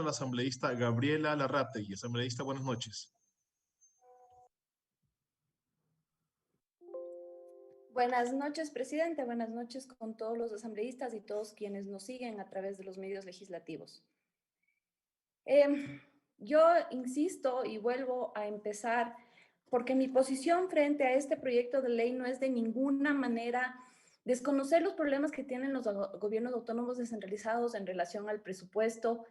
la asambleísta Gabriela Larrategui. Asambleísta, buenas noches. Buenas noches, presidente. Buenas noches con todos los asambleístas y todos quienes nos siguen a través de los medios legislativos. Yo insisto y vuelvo a empezar porque mi posición frente a este proyecto de ley no es de ninguna manera desconocer los problemas que tienen los gobiernos autónomos descentralizados en relación al presupuesto,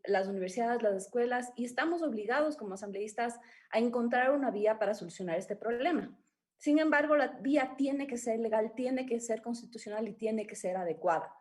las universidades, las escuelas, y estamos obligados como asambleístas a encontrar una vía para solucionar este problema. Sin embargo, la vía tiene que ser legal, tiene que ser constitucional y tiene que ser adecuada.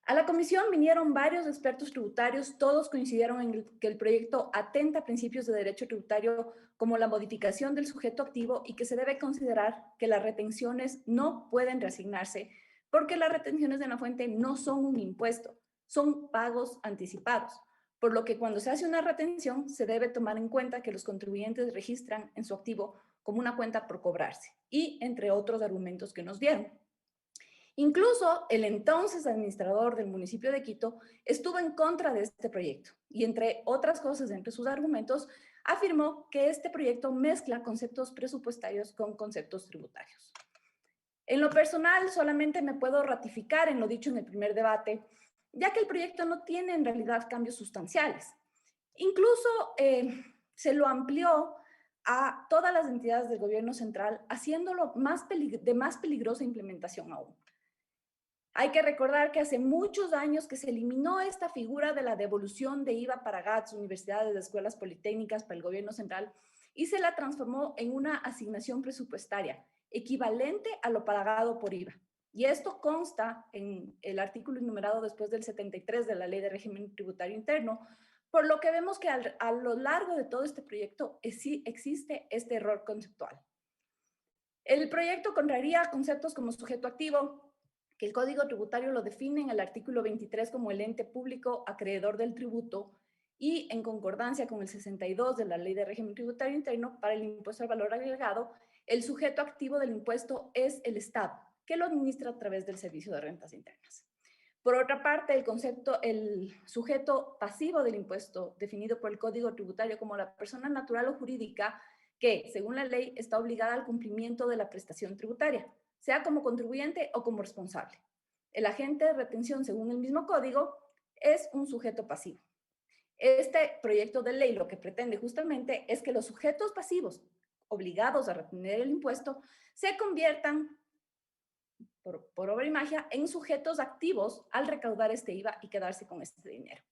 A la comisión vinieron varios expertos tributarios, todos coincidieron en que el proyecto atenta a principios de derecho tributario como la modificación del sujeto activo y que se debe considerar que las retenciones no pueden reasignarse porque las retenciones de la fuente no son un impuesto, son pagos anticipados, por lo que cuando se hace una retención se debe tomar en cuenta que los contribuyentes registran en su activo como una cuenta por cobrarse y entre otros argumentos que nos dieron. Incluso el entonces administrador del municipio de Quito estuvo en contra de este proyecto y entre otras cosas, entre sus argumentos, afirmó que este proyecto mezcla conceptos presupuestarios con conceptos tributarios. En lo personal, solamente me puedo ratificar en lo dicho en el primer debate, ya que el proyecto no tiene en realidad cambios sustanciales. Incluso se lo amplió a todas las entidades del gobierno central, haciéndolo de más peligrosa implementación aún. Hay que recordar que hace muchos años que se eliminó esta figura de la devolución de IVA para GATS, universidades, escuelas politécnicas, para el gobierno central, y se la transformó en una asignación presupuestaria, equivalente a lo pagado por IVA. Y esto consta en el artículo enumerado después del 73 de la Ley de Régimen Tributario Interno, por lo que vemos que a lo largo de todo este proyecto existe este error conceptual. El proyecto contraría conceptos como sujeto activo, que el Código Tributario lo define en el artículo 23 como el ente público acreedor del tributo y en concordancia con el 62 de la Ley de Régimen Tributario Interno para el impuesto al valor agregado, el sujeto activo del impuesto es el Estado, que lo administra a través del Servicio de Rentas Internas. Por otra parte, el sujeto pasivo del impuesto, definido por el Código Tributario como la persona natural o jurídica que, según la ley, está obligada al cumplimiento de la prestación tributaria, sea como contribuyente o como responsable. El agente de retención, según el mismo código, es un sujeto pasivo. Este proyecto de ley lo que pretende justamente es que los sujetos pasivos obligados a retener el impuesto se conviertan, por obra y magia, en sujetos activos al recaudar este IVA y quedarse con este dinero.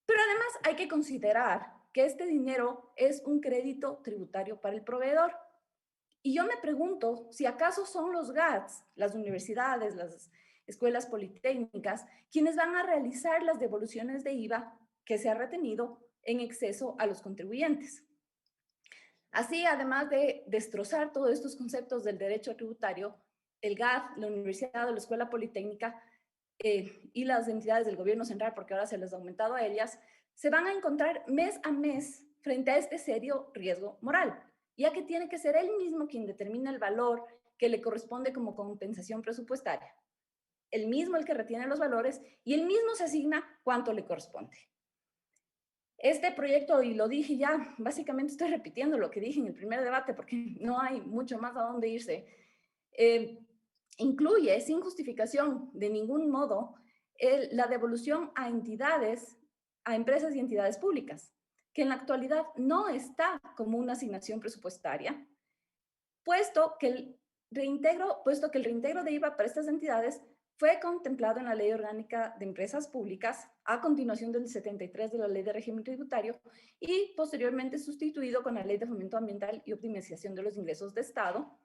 Pero además hay que considerar que este dinero es un crédito tributario para el proveedor. Y yo me pregunto si acaso son los GATS, las universidades, las escuelas politécnicas, quienes van a realizar las devoluciones de IVA que se ha retenido en exceso a los contribuyentes. Así, además de destrozar todos estos conceptos del derecho tributario, el GAT, la universidad o la escuela politécnica y las entidades del gobierno central, porque ahora se les ha aumentado a ellas, se van a encontrar mes a mes frente a este serio riesgo moral, ya que tiene que ser él mismo quien determina el valor que le corresponde como compensación presupuestaria. Él mismo el que retiene los valores y él mismo se asigna cuánto le corresponde. Este proyecto, y lo dije ya, básicamente estoy repitiendo lo que dije en el primer debate porque no hay mucho más a dónde irse, incluye sin justificación de ningún modo la devolución a entidades, a empresas y entidades públicas, que en la actualidad no está como una asignación presupuestaria, puesto que el reintegro de IVA para estas entidades fue contemplado en la Ley Orgánica de Empresas Públicas a continuación del 73 de la Ley de Régimen Tributario y posteriormente sustituido con la Ley de Fomento Ambiental y Optimización de los Ingresos de Estado.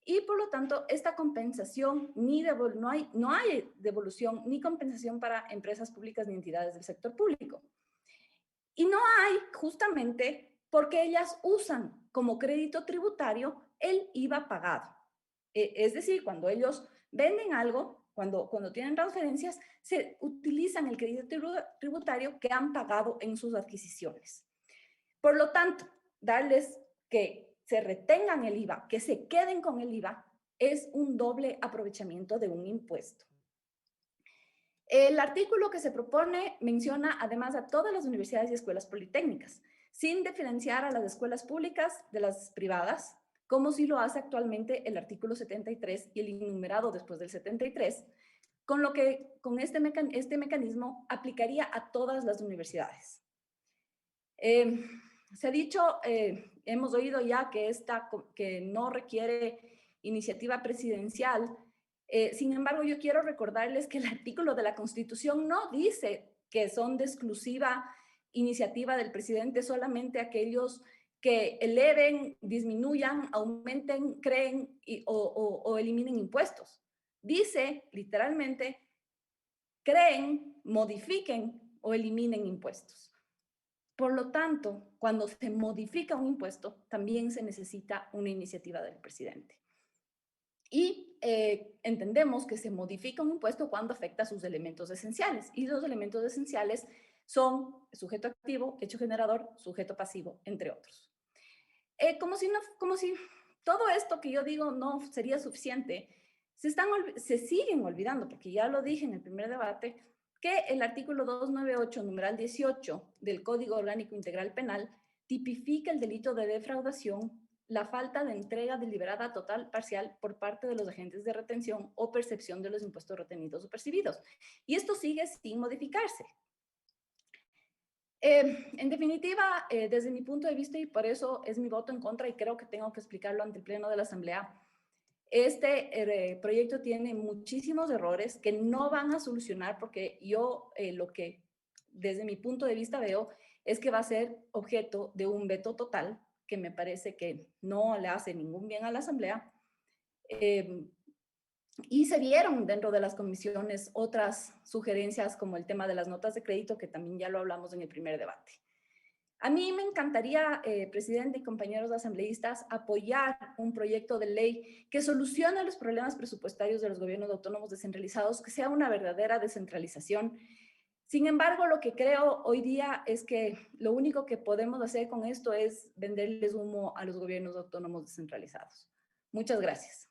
Y por lo tanto, esta compensación, no hay devolución ni compensación para empresas públicas ni entidades del sector público. Y no hay justamente porque ellas usan como crédito tributario el IVA pagado. Es decir, cuando ellos venden algo, cuando tienen transferencias, se utilizan el crédito tributario que han pagado en sus adquisiciones. Por lo tanto, darles que se retengan el IVA, que se queden con el IVA, es un doble aprovechamiento de un impuesto. El artículo que se propone menciona además a todas las universidades y escuelas politécnicas, sin diferenciar a las escuelas públicas de las privadas, como sí lo hace actualmente el artículo 73 y el enumerado después del 73, con lo que con este mecanismo aplicaría a todas las universidades. Se ha dicho, hemos oído ya que no requiere iniciativa presidencial. Sin embargo, yo quiero recordarles que el artículo de la Constitución no dice que son de exclusiva iniciativa del presidente solamente aquellos que eleven, disminuyan, aumenten, creen o eliminen impuestos. Dice literalmente, creen, modifiquen o eliminen impuestos. Por lo tanto, cuando se modifica un impuesto, también se necesita una iniciativa del presidente. Y entendemos que se modifica un impuesto cuando afecta a sus elementos esenciales. Y los elementos esenciales son sujeto activo, hecho generador, sujeto pasivo, entre otros. Como si todo esto que yo digo no sería suficiente, se siguen olvidando, porque ya lo dije en el primer debate, que el artículo 298, numeral 18 del Código Orgánico Integral Penal tipifica el delito de defraudación, la falta de entrega deliberada total parcial por parte de los agentes de retención o percepción de los impuestos retenidos o percibidos. Y esto sigue sin modificarse. En definitiva, desde mi punto de vista, y por eso es mi voto en contra, y creo que tengo que explicarlo ante el Pleno de la Asamblea, este proyecto tiene muchísimos errores que no van a solucionar, porque yo lo que desde mi punto de vista veo es que va a ser objeto de un veto total, que me parece que no le hace ningún bien a la Asamblea. Y se vieron dentro de las comisiones otras sugerencias como el tema de las notas de crédito, que también ya lo hablamos en el primer debate. A mí me encantaría, presidente y compañeros asambleístas, apoyar un proyecto de ley que solucione los problemas presupuestarios de los gobiernos autónomos descentralizados, que sea una verdadera descentralización. Sin embargo, lo que creo hoy día es que lo único que podemos hacer con esto es venderles humo a los gobiernos autónomos descentralizados. Muchas gracias.